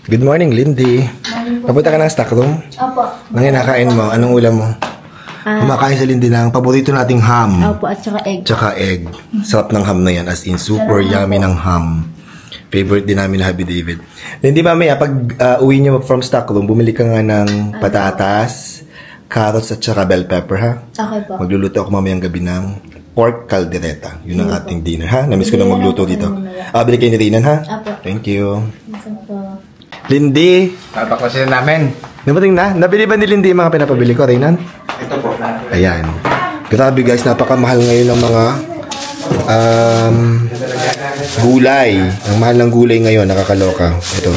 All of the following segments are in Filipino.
Good morning, Lindy. Papunta ka ng stock room? Opo. Nang inakain mo, anong ulam mo? Kumakain sa Lindy ng paborito nating ham. Opo, at saka egg. Tsaka egg. Sarap ng ham na yan, as in super yummy ng ham. Favorite din namin na Happy David. Lindy, mamaya, pag uwi nyo from stock room, bumili ka nga ng patatas, carrots at saka bell pepper, ha? Okay po. Magluluto ako mamayang gabi ng pork caldereta. Yun ang ating dinner, ha? Namiss ko na magluto dito. Bili kayo ni Rinan, ha? Opo. Thank you. Opo. Lindy! Tapaklasin namin. Namating na? Nabili ba ni Lindy yung mga pinapabili ko, Rinan? Ito po. Ayan. Grabe guys, napakamahal ngayon ng mga gulay. Ang mahal ng gulay ngayon, nakakaloka. Ito.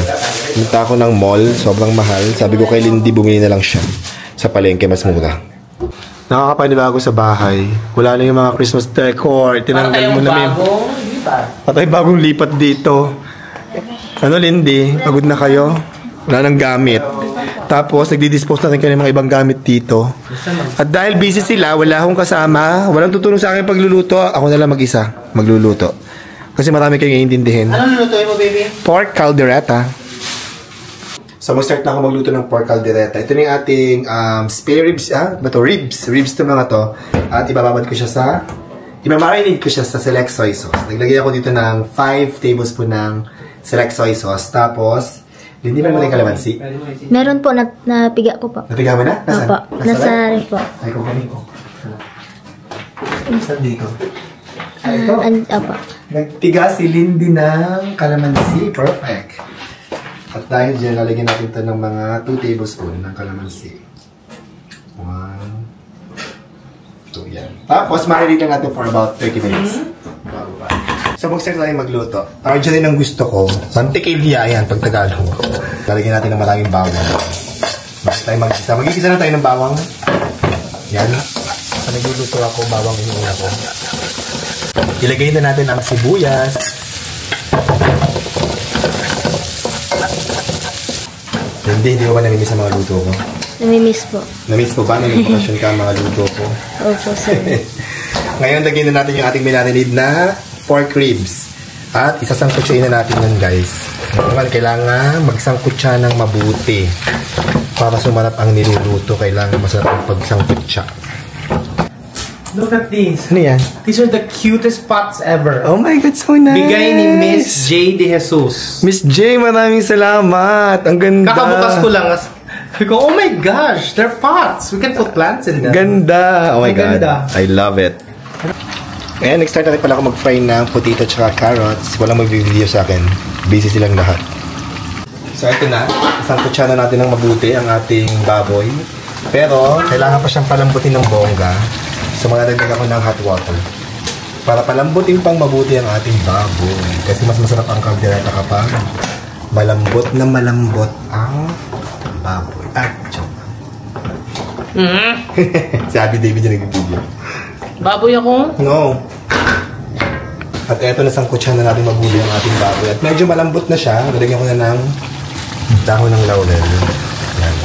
Punta ako ng mall, sobrang mahal. Sabi ko kay Lindy, bumili na lang siya. Sa palengke, mas mura. Nakakapanibago sa bahay. Wala na yung mga Christmas decor. Tinanggal mo na may... Patay bagong lipat dito. Ano, Lindy? Pagod na kayo? Wala nang gamit. Tapos, nagdi-dispose na rin kayo ng mga ibang gamit dito. At dahil busy sila, wala akong kasama. Walang tutulong sa akin pagluluto. Ako na lang mag-isa magluluto. Kasi marami kayong iintindihin. Anong lulutuin mo, baby? Pork caldereta. So, mag-start na ako magluto ng pork caldereta. Ito na yung ating spare ribs. Ribs. Ribs to mga to. At ibababad ko siya sa... Imamarinate ko siya sa select soy sauce. Naglagay ako dito ng 5 tablespoon ng select soy sauce. Tapos, hindi ba naman yung kalamansi? Meron po, napiga ko po. Napiga mo na? Nasaan? Opo. Nasa rin po. Ay, kukunin ko. Saan dito? Ito. Opo. Nagtiga si Lindy ng kalamansi. Perfect. At dahil dyan, lalagyan natin ito ng mga 2 tablespoon ng kalamansi. 1, 2, yan. Tapos, marinate lang natin for about 30 minutes. So, mag-start tayo magluto. Tarja rin ang gusto ko. Mantikilya, yan, pag Tagalog. Lalagyan natin ng maraming bawang. Basta tayo mag-isa. Mag-igisa na tayo ng bawang. Yan. Sa nagluluto ako, bawang yung una ko. Ilagay na natin ang sibuyas. Hindi ko ba namimiss ang mga luto ko? Namimiss po. Namiss ko ba? Namimiss ka ang mga luto ko? Opo, sir. Ngayon, lagyan na natin yung ating minarinade na pork ribs. At isasangkutsain na natin yan, guys. Kailangan magsangkutsa ng mabuti. Para sumarap ang niluluto, kailangan masarap ang pagsangkutsa. Look at these. Ano yan? These are the cutest pots ever. Oh my God, so nice! Bigay ni Miss J. De Jesus. Miss J, maraming salamat. Ang ganda. Kakabukas ko lang. I go, oh my gosh, they're pots. We can put plants in them. Ganda. Oh my God. Ganda. I love it. Ayan, nag-start na rin pala ako mag-fry ng potato at carrots. Walang mag-video sa akin. Busy silang lahat. So, ito na. Isangkutsa na natin ng mabuti ang ating baboy. Pero, kailangan pa siyang palambutin ng bongga. So, magdadagdag ako ng hot water. Para palambutin pang mabuti ang ating baboy. Kasi mas masarap ang caldereta kapag malambot na malambot ang baboy. Joke. Sabi David yung nag-video. Baboy ako? No. At eto, nasangkutsa na natin mabuti ang ating baboy. At medyo malambot na siya. Nalagyan ko na ng dahon ng laurel. Yan.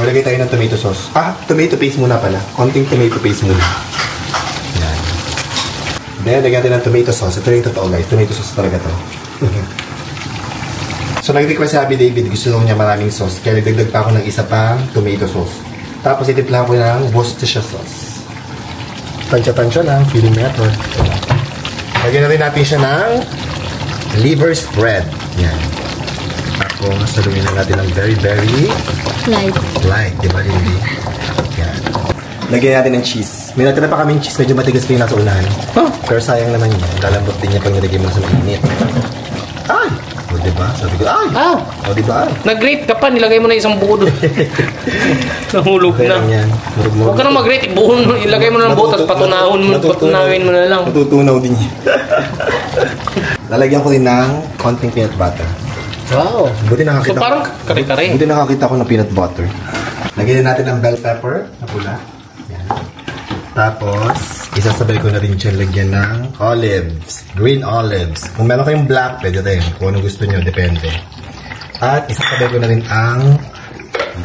Malagay tayo ng tomato sauce. Tomato paste muna pala. Konting tomato paste muna. Yan. Then, lagyan natin ng tomato sauce. Ito yung totoo, guys. Tomato sauce talaga to. So, nag-request si Happy David. Gusto niya maraming sauce. Kaya nagdagdag pa ako ng isa pang tomato sauce. Tapos, itimpla ko ng Worcestershire sauce. Tansya-tansya lang. Feeling method. Lagyan na rin natin siya ng liver spread. Yan. Tapos, saluhin na natin ng very, very light. Diba, Lindy? Yan. Lagyan natin ng cheese. May natira pa kaming cheese. Medyo matigas pa yung nasa unahan. Pero sayang naman yun. Lalambot din niya pag nilagay mo na sa mainit. Ay! O, diba? Sabi ko, ay! O, diba? Nag-grate ka pa. Nilagay mo na isang buo doon. Nahulog Okay na. lang yan. Huwag ka nang mag-grate. Ilagay mo na ng buo at patunawin mo na lang. Natutunaw din yan. Lalagyan ko rin ng konting peanut butter. Wow. Buti nakakita So parang kare-kare. Buti nakakita ko ng peanut butter. Lagyan natin ng bell pepper na pula. Yan. Tapos, isasabay ko na rin dyan lagyan ng olives. Green olives. Kung meron kayong black, pwede rin. Kung ano gusto nyo, depende. At isasabay ko na rin ang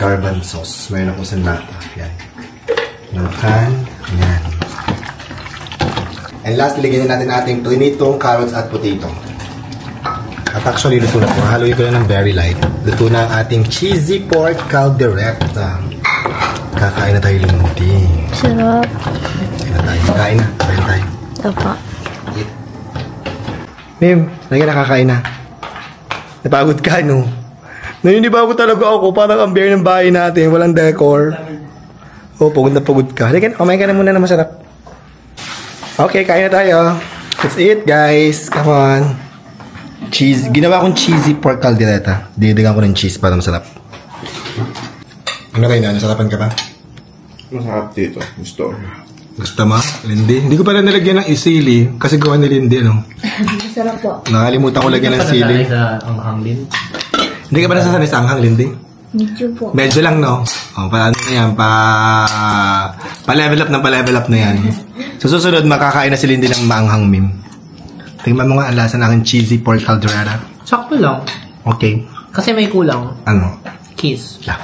garbanzo sauce. Mayroon akong sanlata. Yan. Nalkan. Yan. And last, lagyan natin ating tomato, carrots at potato. At actually, luto na po. Haluin ko na ng very light. Luto na ang ating cheesy pork caldereta. Kakain na tayo, Lindy. Sarap. Kain na. Kain tayo. Opo. Mim, lagi nakakain na. Napagod ka, no? Naninibago talaga ako. Parang ang bare ng bahay natin. Walang decor. Oh, pagod na pagod ka. Halika, kumain ka na muna na masarap. Okay, kain na tayo. Let's eat, guys. Come on. Cheese. Ginawa kong cheesy pork caldereta. Dinidigan ko ng cheese para masarap. Ano kayo na? Nasarapan ka ba? Masarap dito. Gusto. Gusto mo, Lindy? Hindi ko pala nalagyan ng isili kasi gawa ni Lindy, ano? Masarap po. Nakalimutan ko lagyan ng sili. sa anghang din. Hindi ka ba nasasanay sa anghang, Lindy? Medyo po. Medyo lang, no? O, pa ano na yan, pa-level up na yan. So, susunod, makakain na si Lindy ng maanghang meme. Tingnan mo nga ang lasa ng aking cheesy pork caldereta. Sakto lang. Okay. Kasi may kulang. Ano? Kiss. Yeah.